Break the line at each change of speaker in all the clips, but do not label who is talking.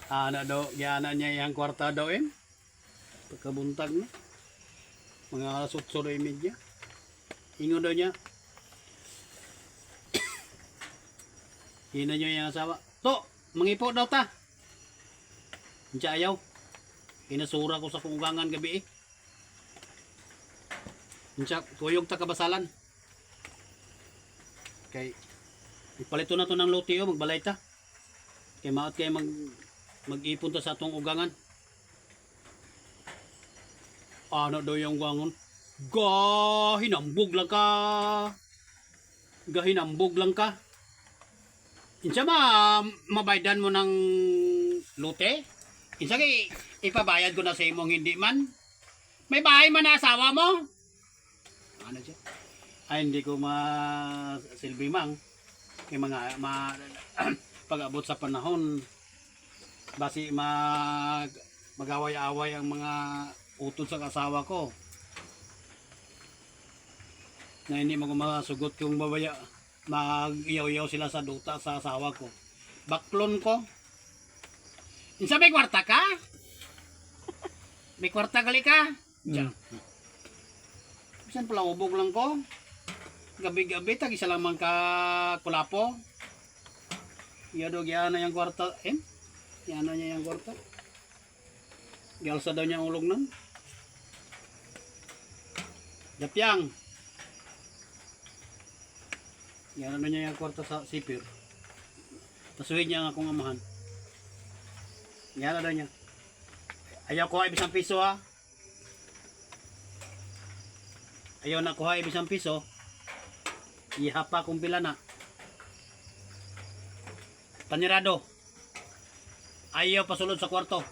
Ano daw, giyana niya yung kwarta daw pagkabuntag na. Mga alas 8:30. Ingon daw niya. Hina niyo yung asawa. To, mangipo daw ta. Hindi ayaw. Inasura ko sa kungangan gabi Hindi kuyog ta kabasalan. Kay, ipalito na to ng lutiyo, magbalay ta. Kay maot kay mag-ipon ta sa atong ugangan. Ano daw yung ugangan? Gahinambog lang ka. Gahinambog lang ka. Insa mabaydan mo ng lute? Insa ipabayad ko na sa imong hindi man? May bahay man na asawa mo? Ano siya? Ay hindi ko masilbi mang. May mga pag-abot sa panahon basi mag-away-away ang mga utol sa asawa ko. Na hindi mo masugot kung babaya mag-iyaw-iyaw sila sa duta sa asawa ko. Baklon ko. Insa may kwarta ka? May kwarta gali ka? Diyan. Bisan pala ubog lang ko. Gabi-gabi tag isa lang man ka kulapo. Yado gyana yang kwarta. Yana niya yang kwarta. Gyalsa daw niya ang ulog nun. Japyang. Yan ano niya yung kwarta sa sipir. Pasuhin niya ang akong amahan. Yan ano niya. Ayaw ko ibisang piso ha. Ayaw na kuha ibisang piso. Ihapa kong pila na. Panirado. Ayaw pasulod sa kwarto.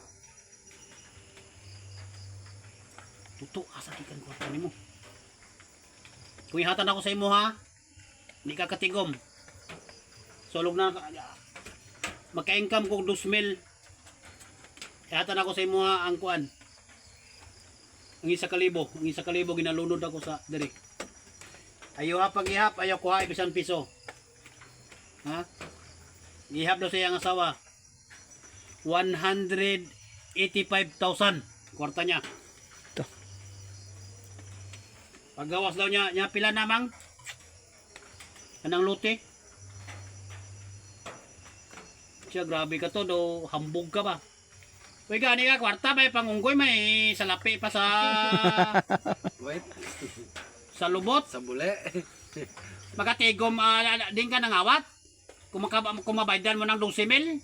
Tuto asa ikan kwarto nimo. Kung ihatan ako sa imo ha. Hindi ka katigom. Sulog na magka-income kong 2,000. Ihatan ako sa imo ang kuan. Ang 1,000. Ang 1,000 ginalunod ako sa diri. Ayaw ha pag-ihap, ayaw kuha ibisang piso. Ha? Ihap daw siya ang asawa. 185,000 kwarta niya. Paggawas daw niya pila namang anang lote. Siya grabe ka to do hambog ka ba. Uy gani ka kwarta may pangunggoy may salapi pa sa
Wait.
sa lubot.
Sa bule.
Magatigom din ka nangawat. Kumabaydan mo ng 12,000.